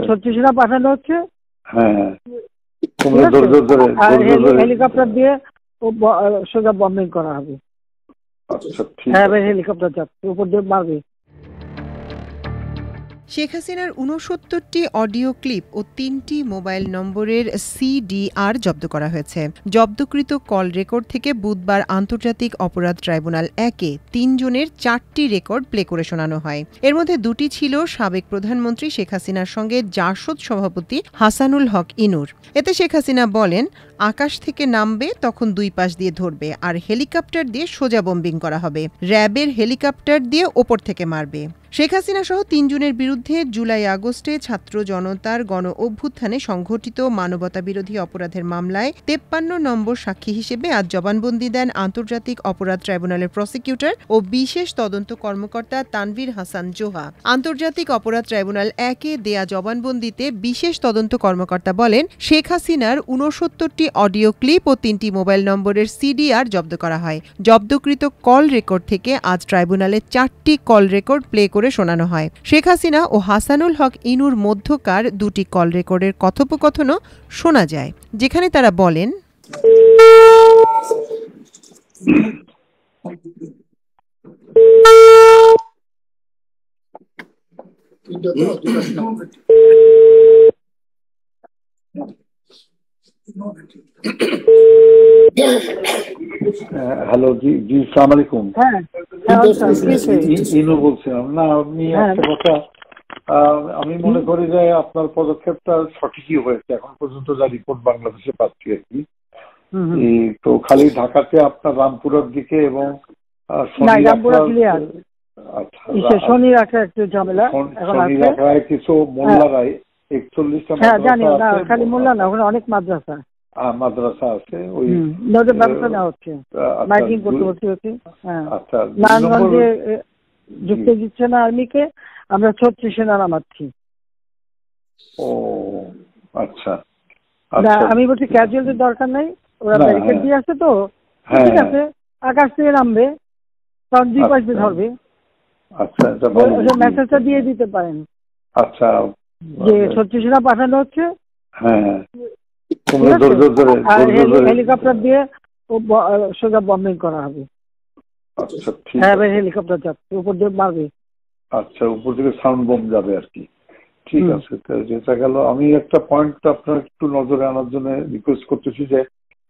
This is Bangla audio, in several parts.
ছত্রিশ পাঠানো হচ্ছে। হ্যাঁ, হেলিকপ্টার দিয়ে সোজা বম্বিং করা হবে। হ্যাঁ, হেলিকপ্টার যাচ্ছে উপর দিয়ে মারবে। শেখ হাসিনার ৬৯টি অডিও ক্লিপ ও ৩টি মোবাইল নম্বরের সিডিআর জব্দ করা হয়েছে। জব্দকৃত কল রেকর্ড থেকে বুধবার আন্তর্জাতিক অপরাধ ট্রাইব্যুনাল ১-এ ৩ জনের ৪টি রেকর্ড প্লে করে শোনানো হয়। এর মধ্যে ২টি ছিল সাবেক প্রধানমন্ত্রী শেখ হাসিনার সঙ্গে জাসদ সভাপতি হাসানুল হক ইনুর। এতে শেখ হাসিনা বলেন, আকাশ থেকে নামবে তখন ২ পাশ দিয়ে ধরবে, আর হেলিকপ্টার দিয়ে সোজা বম্বিং করা হবে। র্যাবের হেলিকপ্টার দিয়ে ওপর থেকে মারবে। শেখ হাসিনা সহ ৩ জনের বিরুদ্ধে জুলাই-আগস্টে ছাত্র জনতার গণ অভ্যুত্থানে সংঘটিত মানবতাবিরোধী অপরাধের মামলায় ৫৩ নম্বর সাক্ষী হিসেবে আজ জবানবন্দি দেন আন্তর্জাতিক অপরাধ ট্রাইব্যুনালের প্রসিকিউটর ও বিশেষ তদন্ত কর্মকর্তা তানভীর হাসান জোহা। আন্তর্জাতিক অপরাধ ট্রাইব্যুনাল ১-এ দেয়া জবানবন্দিতে বিশেষ তদন্ত কর্মকর্তা বলেন, শেখ হাসিনার ৬৯টি অডিও ক্লিপ ও ৩টি মোবাইল নম্বরের সিডিআর জব্দ করা হয়। জব্দকৃত কল রেকর্ড থেকে আজ ট্রাইব্যুনালে ৪টি কল রেকর্ড প্লে করে শোনানো হয়। শেখ হাসিনা ও হাসানুল হক ইনুর মধ্যকার ২টি কল রেকর্ডের কথোপকথনও শোনা যায়, যেখানে তারা বলেন, হ্যালো, জি জি, আসসালামু আলাইকুম। হ্যাঁ, ইনু বলছিলাম। না, আপনি একটা কথা, আমি মনে করি যে আপনার পদক্ষেপটা সঠিকই হয়েছে। এখন পর্যন্ত যা রিপোর্ট বাংলাদেশে পাচ্ছি আর কি, তো খালি ঢাকাতে আপনার রামপুরার দিকে এবং শনি রাখা একটু ঝামেলা কিছু মোল্লারাই ৪১টা খালি মোল্লা না, ওখানে অনেক মাদ্রাসা আছে, ওই ব্যবস্থা নেওয়া হচ্ছে, মাইকিং করতে হচ্ছে। নারায়ণগঞ্জে যুক্ত দিচ্ছে না আর্মিকে, আমরা ৩৬ সেনা নামাচ্ছি। ও আচ্ছা, আমি বলছি ক্যাজুয়ালিটির দরকার নাই, ওরা ব্যারিকেড দিয়ে আসছে তো, ঠিক আছে, আকাশ থেকে নামবে তখন ২ পাশ দিয়ে ধরবে। আচ্ছা, মেসেজটা দিয়ে দিতে পারেন। আচ্ছা, যে ৩৬ সেনা পাঠানো হচ্ছে, হ্যাঁ, হেলিকপ্টার দিয়ে সোজা বম্বিং করা হবে। আচ্ছা, হ্যাঁ, হেলিকপ্টার যাচ্ছে উপর দিয়ে মারবে। আচ্ছা, উপর থেকে সাউন্ড বম যাবে আর কি। ঠিক আছে, যেটা গেল। আমি একটা পয়েন্ট আপনার একটু নজরে আনার জন্য রিকোয়েস্ট করতেছি যে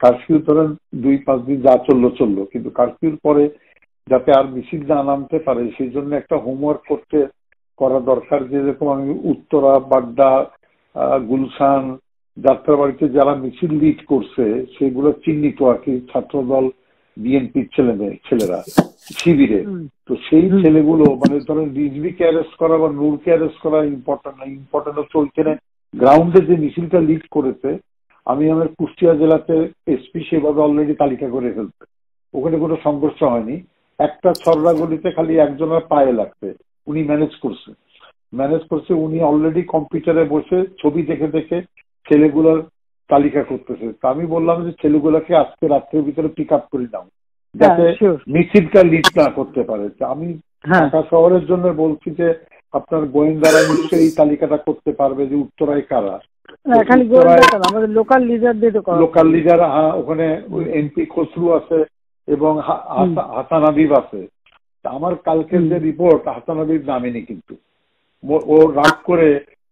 কারফিউ ধরেন ২-৫ দিন যা চললো, কিন্তু কারফিউর পরে যাতে আর মিছিল না নামতে পারে সেই জন্য একটা হোমওয়ার্ক করা দরকার। যেরকম আমি উত্তরা, বাড্ডা, গুলশান, যাত্রাবাড়িতে যারা মিছিল লিড করছে সেগুলো চিহ্নিত আর কি, ছাত্রদল, বিএনপির ছেলেরা শিবিরে। তো সেই ছেলেগুলো মানে ধরেন রিজভিকে অ্যারেস্ট করা বা নূরকে অ্যারেস্ট করা ইম্পর্টেন্ট না, ইম্পর্টেন্ট হচ্ছে ওইখানে গ্রাউন্ডে যে মিছিলটা লিড করেছে। আমি আমার কুষ্টিয়া জেলাতে এসপি সেভাবে অলরেডি তালিকা করে ফেলছে, ওখানে কোনো সংঘর্ষ হয়নি। একটা ছররা গলিতে খালি একজনের পায়ে লাগছে, উনি ম্যানেজ করছে। উনি অলরেডি কম্পিউটারে বসে ছবি দেখে ছেলেগুলোর তালিকা করতেছে। তা আমি বললাম যে ছেলেগুলোকে আজকে রাত্রের ভিতরে পিক আপ করে দাও, যাতে মিছিলটা লিড না করতে পারে। আমি ঢাকা শহরের জন্য বলছি যে আপনার গোয়েন্দারা নিশ্চয়ই এই তালিকাটা করতে পারবে যে উত্তরায় কারা। লোকাল লিডার, ওখানে এমপি খসরু আছে এবং হাসান হাবিব আছে। আমার কালকের যে রিপোর্ট, হাসান হাবিব নামেনি, কিন্তু ও রাগ করে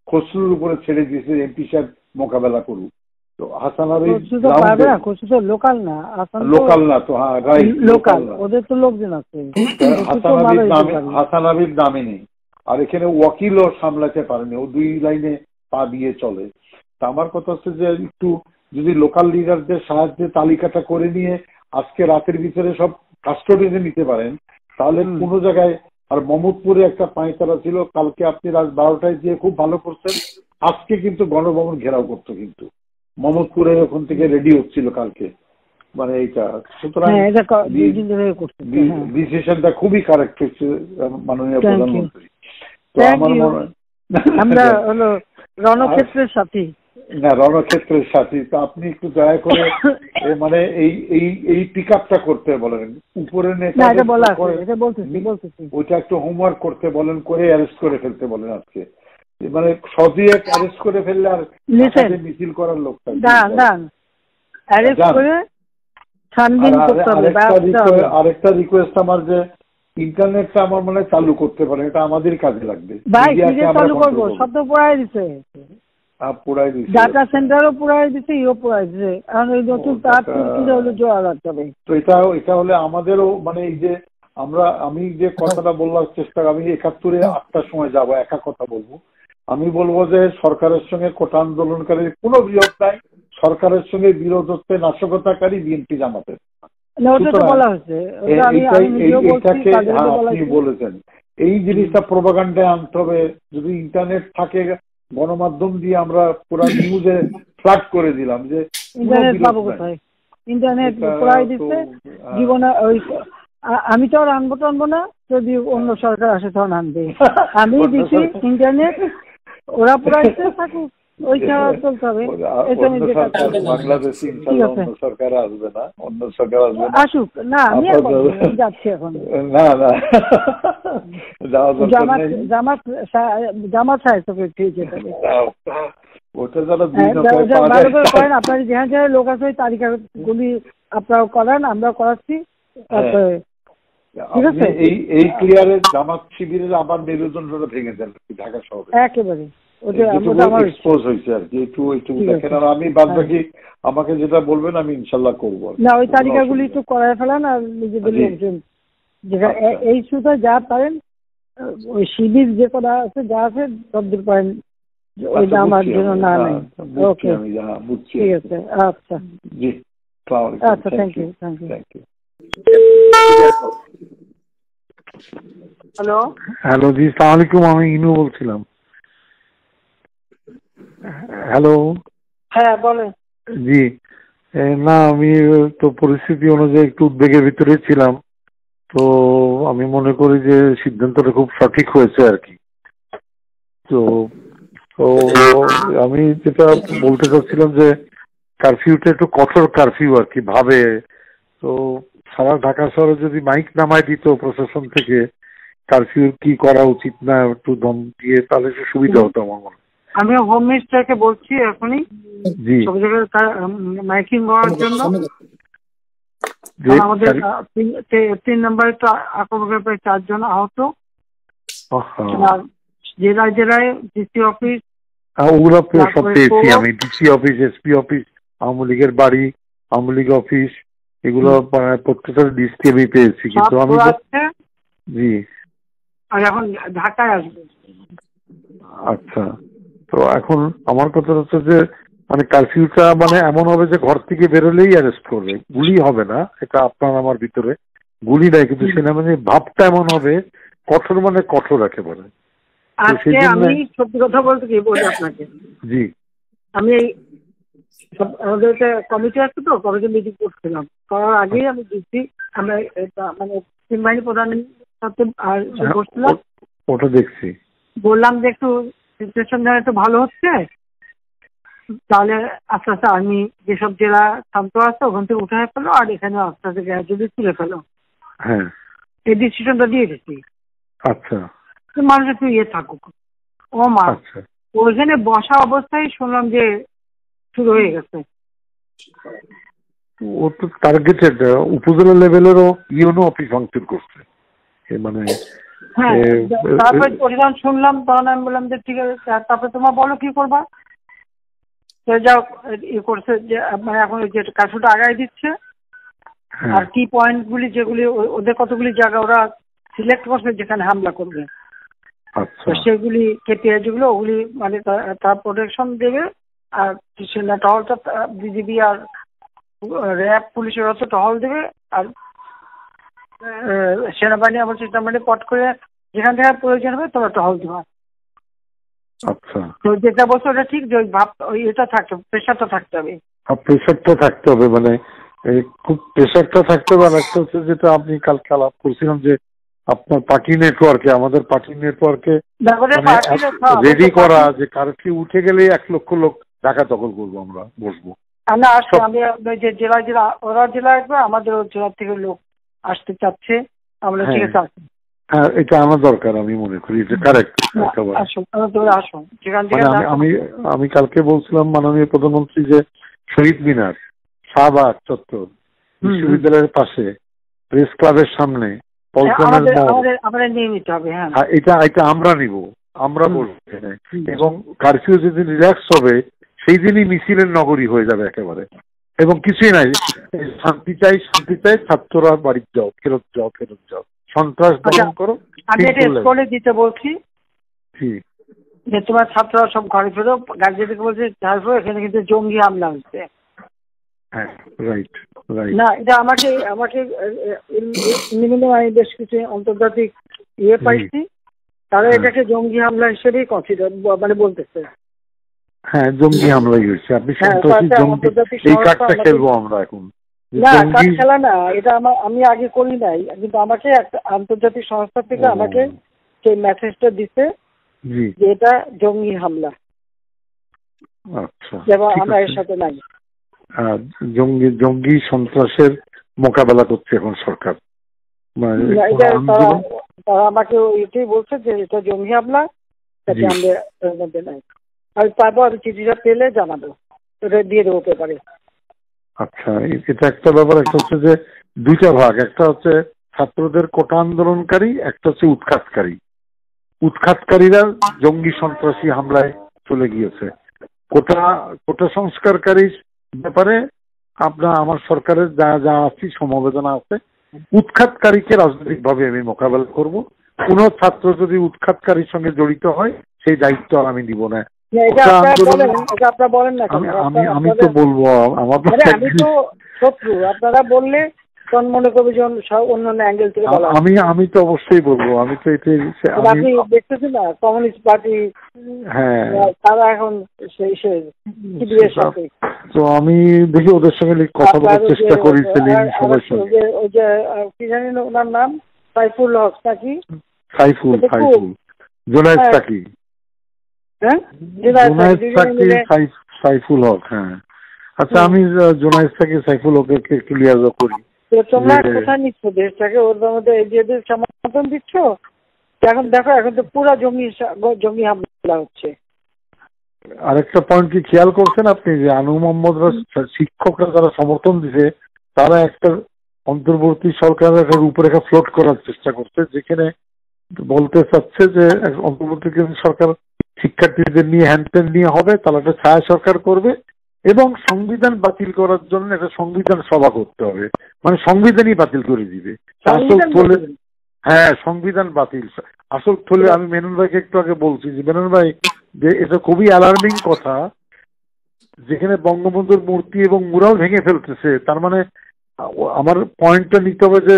খসরুর উপরে ছেড়ে দিয়েছে এমপি সাহেব মোকাবেলা করুক। তো হাসান হাবিব লোকাল না তো, হ্যাঁ রাইট, লোকাল, ওদের তো লোকজন আছে। হাসান হাবিব নামেনি, আর এখানে ওয়াকিলও সামলাতে পারেনি, ও ২ লাইনে পা দিয়ে চলে। তা আমার কথা হচ্ছে যে একটু যদি লোকাল লিডারদের সাহায্যে তালিকাটা করে নিয়ে আজকে রাতের ভিতরে সব কাস্টডিতে নিতে পারেন, তাহলে কোনো জায়গায়। আর মোহাম্মদপুরে একটা পাঁয়তারা ছিল, কালকে আপনি রাত ১২টায় দিয়ে খুব ভালো করছেন। আজকে কিন্তু গণভবন ঘেরাও করতো, কিন্তু মোহাম্মদপুরে ওখান থেকে রেডি হচ্ছিল কালকে, মানে এইটা। সুতরাং ডিসিশনটা খুবই কারেক্ট হচ্ছে মাননীয় প্রধানমন্ত্রী। তো আমার মনে আমরা হলো রণক্ষেত্রের সাথী, না রণক্ষেত্রের সাথী। তো আপনি একটু দয়া করে মানে এই পিক আপটা করতে বলেন, উপরে ওইটা একটু হোমওয়ার্ক করতে বলেন, করে অ্যারেস্ট করে ফেলতে বলেন আজকে। মানে সদিয়ে অ্যারেস্ট করে ফেললে আর মিছিল করার লোক আরেকটা রিকোয়েস্ট আমার, যে ইন্টারনেটটা আমার মনে হয় চালু করতে পারে, এটা আমাদের কাজে লাগবে। চালু করবো, সব তো পুরাই দিছে, ডাটা সেন্টারও পুরাই দিছে, ইও পুরাই দিছে, এখন ওই নতুন তার জোড়া লাগতে হবে। তো এটা হলে আমাদেরও মানে এই যে আমি যে কথাটা বলবার চেষ্টা, আমি ৭১-এ ৮টার সময় যাবো, একা কথা বলবো। আমি বলবো যে সরকারের সঙ্গে কোটা আন্দোলনকারীর কোনো বিরোধ নাই, সরকারের সঙ্গে বিরোধ হচ্ছে নাশকতাকারী বিএনপি জামাতের। আপনি বলেছেন এই জিনিসটা প্রোপাগান্ডায় আনতে হবে। যদি ইন্টারনেট থাকে, গণমাধ্যম দিয়ে আমরা পুরো নিউজে ফ্ল্যাট করে দিলাম যে ইন্টারনেট পুরাই দিচ্ছে জীবনে। ওই আমি তো আর আনবো টানবো না, যদি অন্য সরকার আসে তখন আনবে। আমি দিচ্ছি ইন্টারনেট, ওরা পুরাইতে থাকুক, ওইটা চলতে হবে। বাংলাদেশে অন্য সরকার আসবে না, অন্য সরকার আসবে না, আসুক না, আমি যাচ্ছি এখন। না না, জামাত সাহেব ওটা যারা ভালো করে করেন, আপনার যেখানে যেখানে লোক আছে ওই তালিকাগুলি আপনারা করান, আমরা করাচ্ছি। ঠিক আছে, এই ক্লিয়ারে জামাত শিবিরের আবার মেরুদণ্ডটা ভেঙে দেন ঢাকা শহরে একেবারে। এক্সপোজ হয়েছে আর কি, একটু দেখেন। আর আমি বাদ বাকি আমাকে যেটা বলবেন আমি ইনশাল্লাহ করবো। না, ওই তালিকাগুলি একটু করায় ফেলান, আর নিজেদের লোকজন যেখানে এই শুধু যা পারেন, ওই শিবির যে করা আছে যা আছে সব দূর পারেন, ওইটা আমার জন্য না নাই। ওকে, ঠিক আছে, আচ্ছা জি, আচ্ছা, থ্যাংক ইউ। হ্যালো জি, সালাম আলাইকুম, আমি ইনু বলছিলাম। হ্যালো, হ্যাঁ বলেন। জি না, আমি তো পরিস্থিতি অনুযায়ী একটু উদ্বেগের ভিতরে ছিলাম, তো আমি মনে করি যে সিদ্ধান্তটা খুব সঠিক হয়েছে আর কি। তো আমি যেটা বলতে চাচ্ছিলাম যে কারফিউটা একটু কঠোর কারফিউ আর কি ভাবে। তো সারা ঢাকা শহরে যদি মাইক নামায় দিত প্রশাসন থেকে কারফিউ কি করা উচিত না একটু দম দিয়ে, তাহলে একটু সুবিধা হতো আমার মনে। আমি হোম মিনিস্টারকে বলছি এখনই সব জায়গায় মাইকিং করার জন্য। আমাদের ৩ নম্বরে তো আক্রমণের প্রায় ৪ জন আহত, আর জেলায় জেলায় ডিসি অফিস, ওগুলো সব পেয়েছি আমি, DC office, SP office, Awami লীগের বাড়ি, আওয়ামী লীগ অফিস, এগুলো প্রত্যেকটা ডিসি আমি পেয়েছি। কিন্তু আমি জি, আর এখন ঢাকায় আসবে। আচ্ছা, তো এখন আমার কথা হচ্ছে যে মানে কারফিউটা মানে এমন হবে যে ঘর থেকে বেরোলেই অ্যারেস্ট করবে, গুলি হবে না, এটা আপনার আমার ভিতরে গুলি নাই, কিন্তু সেনাবাহিনীর ভাবটা এমন হবে কঠোর, মানে কঠোর একেবারে। আজকে আমি সত্যি কথা বলতে কি বলি আপনাকে, জি আমি আমাদের একটা কমিটি আছে, তো কমিটি মিটিং করছিলাম, করার আগেই আমি দিচ্ছি, আমরা মানে সেনাবাহিনী প্রধানের সাথে বসছিলাম, ওটা দেখছি, বললাম যে একটু সিচুয়েশন একটু ভালো হচ্ছে, তাহলে আস্তে আস্তে আমি যেসব জেলা শান্ত আছে ওখান থেকে উঠে ফেলো, আর এখানে আস্তে আস্তে গ্র্যাজুয়ালি তুলে ফেলো। হ্যাঁ, এই ডিসিশনটা দিয়ে দিচ্ছি। আচ্ছা, মানুষ একটু থাকুক। ও মা, ওইখানে বসা অবস্থায় শুনলাম যে শুরু হয়ে গেছে। ও তো টার্গেটেড উপজেলা লেভেলেরও ইউনো অফিস ভাঙচুর করছে, মানে হ্যাঁ। তারপরে পরিমাণ শুনলাম, তখন আমি বললাম যে ঠিক আছে, তারপরে তোমার বলো কি করবা। যাও ইয়ে করছে যে মানে এখন যে কার্ফিউটা আগায় দিচ্ছে, আর কি পয়েন্ট গুলি যেগুলি ওদের কতগুলি জায়গা ওরা সিলেক্ট করছে যেখানে হামলা করবে, সেগুলি কেপিআই যেগুলো ওগুলি মানে তার প্রোটেকশন দেবে। আর সেনা টহলটা বিজিবি আর র্যাব পুলিশের হচ্ছে টহল দেবে, আর সেনাবাহিনী আবার সেনাবাহিনী পট করে যেখান থেকে প্রয়োজন হবে তোমরা টহল দেওয়া। আচ্ছা, তো যেটা বলছো ওটা ঠিক, যে ভাব এটা থাকতে হবে, প্রেশারটা থাকতে হবে, প্রেশারটা থাকতে হবে, মানে খুব প্রেশারটা থাকতে হবে। আর একটা হচ্ছে যেটা আপনি কালকে আলাপ করছিলাম যে আপনার পার্টি নেটওয়ার্কে, আমাদের পার্টি নেটওয়ার্কে রেডি করা যে কারফিউ উঠে গেলে ১ লক্ষ লোক ঢাকা দখল করবো, আমরা বসবো না। আসলে আমি যে জেলা ওরা জেলা আসবে, আমাদের জেলা থেকে লোক আসতে চাচ্ছে, আমরা ঠিক আছে হ্যাঁ, এটা আমার দরকার, আমি মনে করি এটা কারেক্ট। আমি কালকে বলছিলাম মাননীয় প্রধানমন্ত্রী যে শহীদ মিনার, শাহবাগ চত্বর, বিশ্ববিদ্যালয়ের পাশে, প্রেস ক্লাবের সামনে, এটা আমরা নিব, আমরা বলবো। এবং কারফিউ যেদিন রিল্যাক্স হবে সেই দিনই মিছিলের নগরী হয়ে যাবে একেবারে, এবং কিছুই নাই, শান্তি চাই, শান্তি চাই, ছাত্ররা বাড়ি যাও, ফেরত যাও, ফেরত যাও, সন্ত্রাস দমন করো। আমি এটা স্কুলে দিতে বলছি যে তোমার ছাত্ররা সব ঘরে ফেরো, গার্জিয়ানকে বলছে এখানে কিন্তু জঙ্গি হামলা হচ্ছে। হ্যাঁ, রাইট রাইট। না, এটা আমাকে আমি বেশ কিছু আন্তর্জাতিক পাইছি, তারা এটাকে জঙ্গি হামলা হিসেবেই কনসিডার মানে বলতেছে। হ্যাঁ, জঙ্গি হামলাই হয়েছে। আপনি এই কার্ডটা খেলবো আমরা এখন। না, কার্ড খেলা না, এটা আমি আগে করি নাই, কিন্তু আমাকে একটা আন্তর্জাতিক সংস্থা থেকে আমাকে সেই মেসেজটা দিতে যে এটা জঙ্গি হামলা। আচ্ছা, আমরা এর সাথে নাই। জঙ্গি সন্ত্রাসের মোকাবেলা করছে এখন সরকার। তারা আমাকে এটাই বলছে যে এটা জঙ্গি হামলা, তাতে আমরা এর মধ্যে নাই। আমি তারপর চিঠিটা পেলে জানাবো, এটা দিয়ে দেবো পেপারে। আচ্ছা, এটা একটা ব্যাপার। একটা হচ্ছে যে দুইটা ভাগ, একটা হচ্ছে ছাত্রদের কোটা আন্দোলনকারী, একটা হচ্ছে উৎখাতকারী। উৎখাতকারীরা জঙ্গি সন্ত্রাসী হামলায় চলে গিয়েছে। কোটা সংস্কারকারীর ব্যাপারে আমার সরকারের যা যা আছে সমবেদনা আছে। উৎখাতকারীকে রাজনৈতিকভাবে আমি মোকাবেলা করব। কোন ছাত্র যদি উৎখাতকারীর সঙ্গে জড়িত হয় সেই দায়িত্ব আমি দিব না। আমি তো বলবো আমার শত্রু, আপনারা বললে মনে করবে যে অন্যান্য অ্যাঙ্গেল থেকে আমি তো অবশ্যই বলবো। আমি তো আপনি দেখতেছি না কমিউনিস্ট পার্টি, হ্যাঁ, তারা এখন তো আমি দেখি ওদের সঙ্গে কথা বলার চেষ্টা করি। সবার সঙ্গে ওই যে কি জানি না ওনার নাম, সাইফুল হক নাকি? সাইফুল জোনায়েদ সাকি, সাইফুল হক। হ্যাঁ, আচ্ছা, আমি জোনায়েদ সাকি, সাইফুল হককে ক্লিয়ার করি। তোমরা কোথায় নিচ্ছ দেশটাকে? ওর মধ্যে এদের সমর্থন দিচ্ছ। এখন দেখো, এখন তো পুরো জঙ্গি হামলা হচ্ছে। আরেকটা পয়েন্ট কি খেয়াল করছেন আপনি, যে আনু মোহাম্মদরা শিক্ষকরা যারা সমর্থন দিছে, তারা একটা অন্তর্বর্তী সরকারের একটা রূপরেখা ফ্লোট করার চেষ্টা করছে, যেখানে বলতে চাচ্ছে যে অন্তর্বর্তী সরকার শিক্ষার্থীদের নিয়ে হ্যান্ডটেন নিয়ে হবে, তারা একটা ছায়া সরকার করবে এবং সংবিধান বাতিল করার জন্য একটা সংবিধান সভা করতে হবে, মানে সংবিধানই বাতিল করে দিবে। হ্যাঁ, সংবিধান বাতিল আসল থলে। আমি মেনন ভাইকে একটু আগে বলছি যে মেনন ভাই, যে এটা খুবই অ্যালার্মিং কথা, যেখানে বঙ্গবন্ধুর মূর্তি এবং মুরাল ভেঙে ফেলতেছে। তার মানে আমার পয়েন্টটা নিতে হবে যে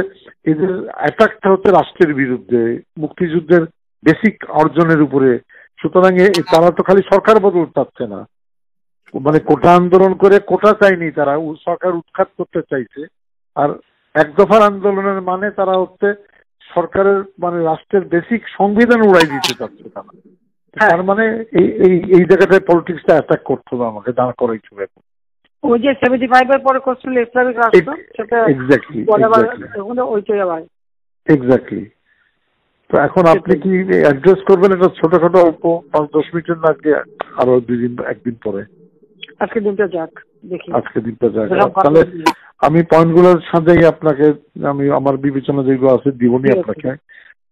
এদের অ্যাটাকটা হচ্ছে রাষ্ট্রের বিরুদ্ধে, মুক্তিযুদ্ধের বেসিক অর্জনের উপরে। সুতরাং তারা তো খালি সরকার বদল চাচ্ছে না, মানে কোটা আন্দোলন করে কোটা চায়নি, তারা সরকার উৎখাত করতে চাইছে। আর এক দফার আন্দোলনের মানে তারা হচ্ছে সরকারের মানে রাষ্ট্রের বেসিক সংবিধান উড়াই দিতে চাচ্ছে তারা। তার মানে এই জায়গাটায় পলিটিক্সটা অ্যাটাক করতে হবে, আমাকে দাঁড় করাইতে হবে। ওই যে 75 এর পরে করছিল ইসলামিক রাষ্ট্র, সেটা এক্স্যাক্টলি। তো এখন আপনি কি অ্যাড্রেস করবেন এটা ছোটখাটো অল্প 5-10 মিনিটের না, আরো একদিন পরে? আজকে দিনটা যাক, দেখি আজকে দিনটা যাক। তাহলে আমি পয়েন্টগুলোর সাথে আপনাকে আমি আমার বিবেচনা যেগুলো আছে দিবনি আপনাকে।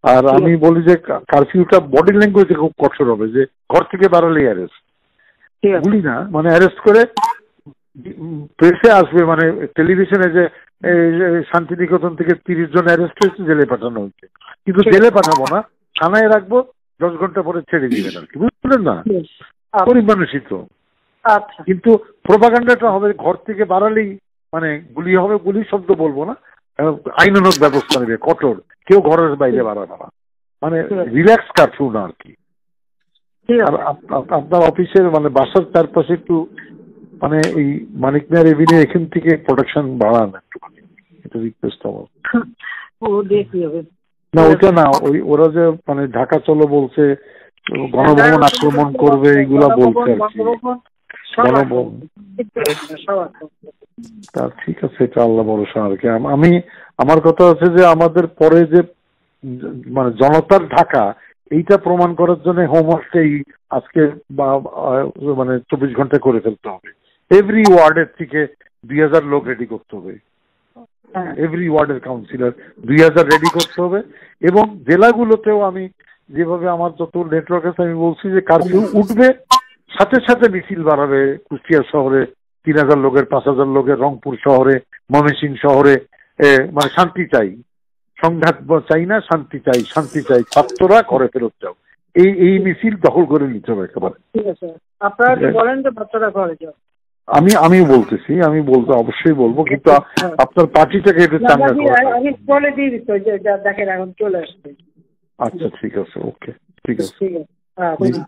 আর আমি বলি যে কারফিউটা বডি ল্যাঙ্গুয়েজে খুব কঠোর হবে, যে ঘর থেকে বাড়ালেই অ্যারেস্ট, বলি না, মানে অ্যারেস্ট করে প্রেসে আসবে, মানে টেলিভিশনে যে শান্তিনিকেতন থেকে 30 জন অ্যারেস্ট হয়েছে, জেলে পাঠানো হয়েছে। কিন্তু জেলে পাঠাবো না, থানায় রাখবো, 10 ঘন্টা পরে ছেড়ে দিবেন আর কি, বুঝলেন না? গরিব মানুষই তো। কিন্তু প্রোপাগান্ডাটা হবে ঘর থেকে বাড়ালেই মানে গুলি হবে, গুলি শব্দ বলবো না, আইনানুগ ব্যবস্থা নেবে কঠোর, কেউ ঘরের বাইরে বাড়াবে না, মানে রিল্যাক্স কারফিউ না আর কি। আর আপনার অফিসের মানে বাসার চারপাশে একটু মানে এই মানিক মিয়া রেভিনিউ এখান থেকে প্রোটেকশন বাড়ান একটুখানি, এটা রিকোয়েস্ট আমার। না ওইটা না, ওরা যে মানে ঢাকা চলো বলছে, গণভবন আক্রমণ করবে, এইগুলা বলছে আর কি। তা ঠিক আছে, এটা আল্লাহ ভরসা আর কি। আমার কথা হচ্ছে যে আমাদের পরে যে মানে জনতার ঢাকা, এইটা প্রমাণ করার জন্য হোমওয়ার্কটাই আজকে মানে 24 ঘন্টায় করে ফেলতে হবে। এভরি ওয়ার্ডের থেকে 2000 লোক রেডি করতে হবে, এভরি ওয়ার্ডের কাউন্সিলর 2000 রেডি করতে হবে। এবং জেলাগুলোতেও আমি যেভাবে আমার যত নেটওয়ার্ক আছে আমি বলছি যে কারফিউ উঠবে, সাথে সাথে মিছিল বাড়াবে। কুষ্টিয়া শহরে 3000 লোকের, 5000 লোকের, রংপুর শহরে, ময়মনসিংহ শহরে। মানে শান্তি চাই, সংঘাত চাই না, শান্তি চাই, শান্তি চাই, ছাত্ররা ঘরে ফেরত যাও, এই মিছিল দখল করে নিতে হবে একেবারে। ঠিক আছে, আপনারা বলেন যে বাচ্চারা ঘরে যাও। আমি বলতেছি, আমি বলতে অবশ্যই বলবো, কিন্তু আপনার পার্টিটাকে এটা চাঙ্গা করা। আমি বলে দিয়ে দিচ্ছি যে দেখেন এখন চলে আসছে। আচ্ছা ঠিক আছে, ওকে, ঠিক আছে। ঠিক আছে।